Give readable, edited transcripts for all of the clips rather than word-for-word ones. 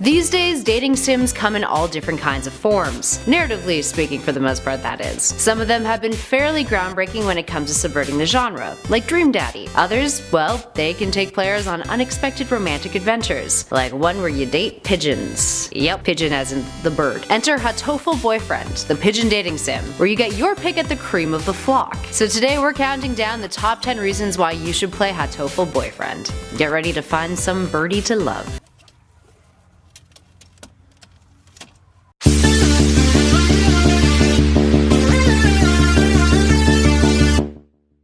These days, dating sims come in all different kinds of forms. Narratively speaking, for the most part, that is. Some of them have been fairly groundbreaking when it comes to subverting the genre, like Dream Daddy. Others, well, they can take players on unexpected romantic adventures, like one where you date pigeons. Yep, pigeon as in the bird. Enter Hatoful Boyfriend, the pigeon dating sim, where you get your pick at the cream of the flock. So today we're counting down the top 10 reasons why you should play Hatoful Boyfriend. Get ready to find some birdie to love.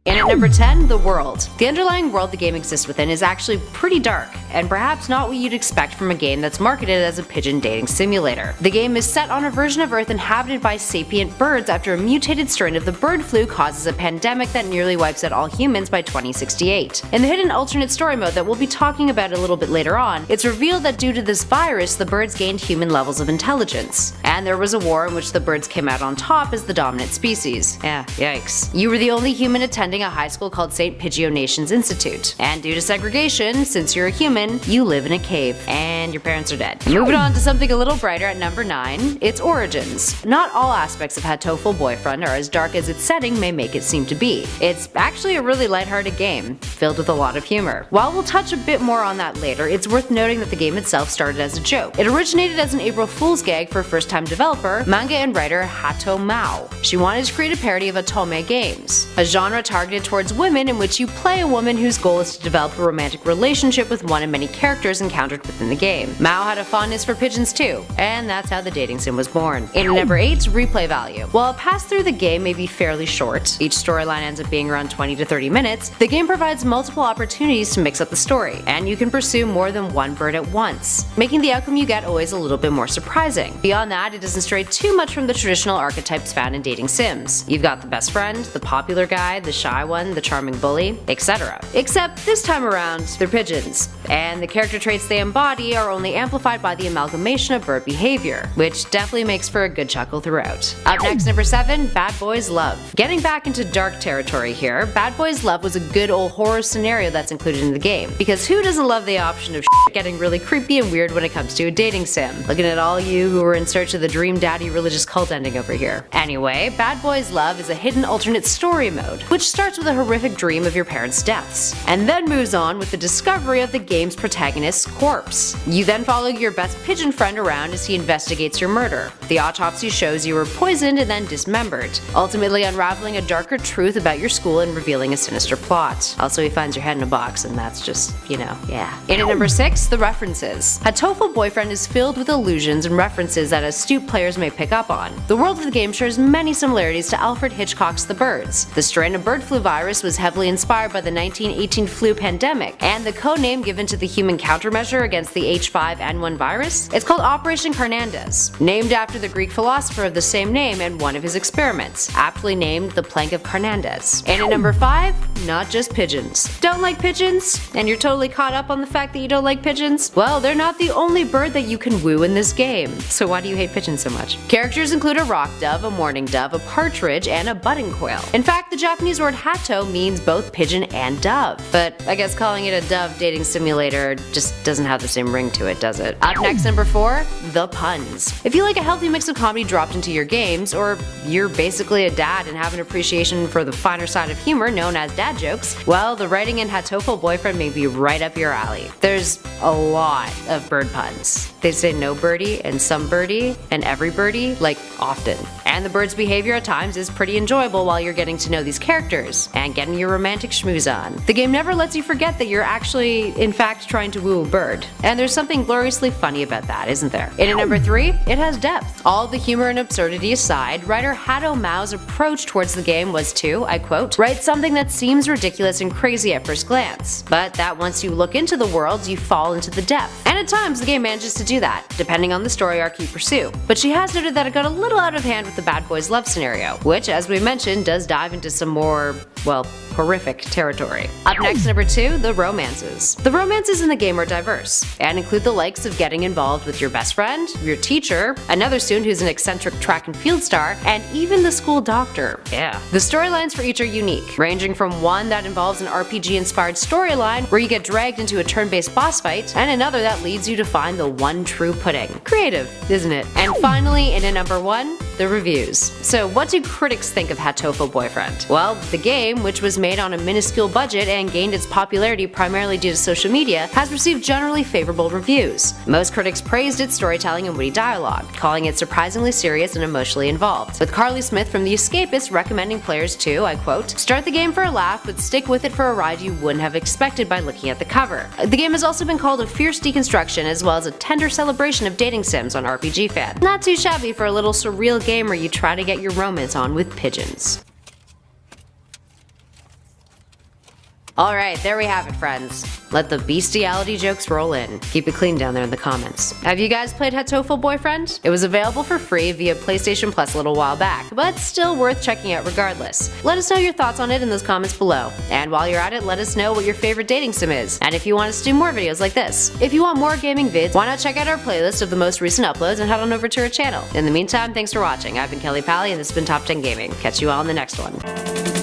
And at number 10, the world. The underlying world the game exists within is actually pretty dark, and perhaps not what you'd expect from a game that's marketed as a pigeon dating simulator. The game is set on a version of Earth inhabited by sapient birds after a mutated strain of the bird flu causes a pandemic that nearly wipes out all humans by 2068. In the hidden alternate story mode that we'll be talking about a little bit later on, it's revealed that due to this virus, the birds gained human levels of intelligence. And there was a war in which the birds came out on top as the dominant species. Yeah, yikes. You were the only human attending a high school called St. Pigeon Nations Institute. And due to segregation, since you're a human, you live in a cave, and your parents are dead. Moving on to something a little brighter at number 9, its origins. Not all aspects of Hatoful Boyfriend are as dark as its setting may make it seem to be. It's actually a really lighthearted game, filled with a lot of humor. While we'll touch a bit more on that later, it's worth noting that the game itself started as a joke. It originated as an April Fool's gag for first-time developer, manga and writer Hatoful. She wanted to create a parody of otome games, a genre targeted towards women in which you play a woman whose goal is to develop a romantic relationship with one of many characters encountered within the game. Mao had a fondness for pigeons too, and that's how the dating sim was born. In at number 8, replay value. While a pass through the game may be fairly short, each storyline ends up being around 20 to 30 minutes, the game provides multiple opportunities to mix up the story, and you can pursue more than one bird at once, making the outcome you get always a little bit more surprising. Beyond that, it doesn't stray too much from the traditional archetypes found in dating sims. You've got the best friend, the popular guy, the shy one, the charming bully, etc. Except this time around, they're pigeons, and the character traits they embody are only amplified by the amalgamation of bird behavior, which definitely makes for a good chuckle throughout. Up next, number 7, Bad Boys Love. Getting back into dark territory here, Bad Boys Love was a good old horror scenario that's included in the game, because who doesn't love the option of getting really creepy and weird when it comes to a dating sim? Looking at all you who were in search of the Dream Daddy religious cult ending over here. Anyway, Bad Boys Love is a hidden alternate story mode, which starts with a horrific dream of your parents' deaths, and then moves on with the discovery of the game's protagonist's corpse. You then follow your best pigeon friend around as he investigates your murder. The autopsy shows you were poisoned and then dismembered, ultimately unraveling a darker truth about your school and revealing a sinister plot. Also, he finds your head in a box, and that's just, you know, yeah. In at number 6, the references. Hatoful Boyfriend is filled with allusions and references that astute players may pick up on. The world of the game shares many similarities to Alfred Hitchcock's The Birds. The strain of bird flu virus was heavily inspired by the 1918 flu pandemic, and the codename given to the human countermeasure against the H5N1 virus? It's called Operation Carnandez, named after the Greek philosopher of the same name and one of his experiments, aptly named the Plank of Carnandez. And at number 5, not just pigeons. Don't like pigeons? And you're totally caught up on the fact that you don't like pigeons? Well, they're not the only bird that you can woo in this game, so why do you hate pigeons so much? Characters include a rock dove, a mourning dove, a partridge, and a budding quail. In fact, the Japanese word hato means both pigeon and dove, but I guess calling it a dove dating simulator just doesn't have the same ring to it, does it? Up next, number 4, the puns. If you like a healthy mix of comedy dropped into your games, or you're basically a dad and have an appreciation for the finer side of humor known as dad jokes, well, the writing in Hatoful Boyfriend may be right up your alley. There's a lot of bird puns. They say no birdie and some birdie and every birdie, like often. And the bird's behavior at times is pretty enjoyable while you're getting to know these characters and getting your romantic schmooze on. The game never lets you forget that you're actually, in fact, trying to woo a bird. And there's something gloriously funny about that, isn't there? And at number 3, it has depth. All the humor and absurdity aside, writer Hatoful's approach towards the game was to, I quote, write something that seems ridiculous and crazy at first glance, but that once you look into the world, you fall into the depth. And at times, the game manages to do that, depending on the story arc you pursue. But she has noted that it got a little out of hand with the Bad Boys Love scenario, which, as we mentioned, does dive into some more well, horrific territory. Up next, number 2, the romances. The romances in the game are diverse, and include the likes of getting involved with your best friend, your teacher, another student who's an eccentric track and field star, and even the school doctor. Yeah. The storylines for each are unique, ranging from one that involves an RPG-inspired storyline where you get dragged into a turn-based boss fight, and another that leads you to find the one true pudding. Creative, isn't it? And finally, in at number 1, the reviews. So what do critics think of Hatoful Boyfriend? Well, the game, which was made on a minuscule budget and gained its popularity primarily due to social media, has received generally favorable reviews. Most critics praised its storytelling and witty dialogue, calling it surprisingly serious and emotionally involved, with Carly Smith from The Escapist recommending players to, I quote, "start the game for a laugh, but stick with it for a ride you wouldn't have expected by looking at the cover." The game has also been called a fierce deconstruction as well as a tender celebration of dating sims on RPG Fan. Not too shabby for a little surreal game where you try to get your romance on with pigeons. Alright, there we have it, friends. Let the bestiality jokes roll in. Keep it clean down there in the comments. Have you guys played Hatoful Boyfriend? It was available for free via PlayStation Plus a little while back, but still worth checking out regardless. Let us know your thoughts on it in those comments below. And while you're at it, let us know what your favorite dating sim is, and if you want us to do more videos like this. If you want more gaming vids, why not check out our playlist of the most recent uploads and head on over to our channel. In the meantime, thanks for watching. I've been Kelly Pally, and this has been Top 10 Gaming. Catch you all in the next one.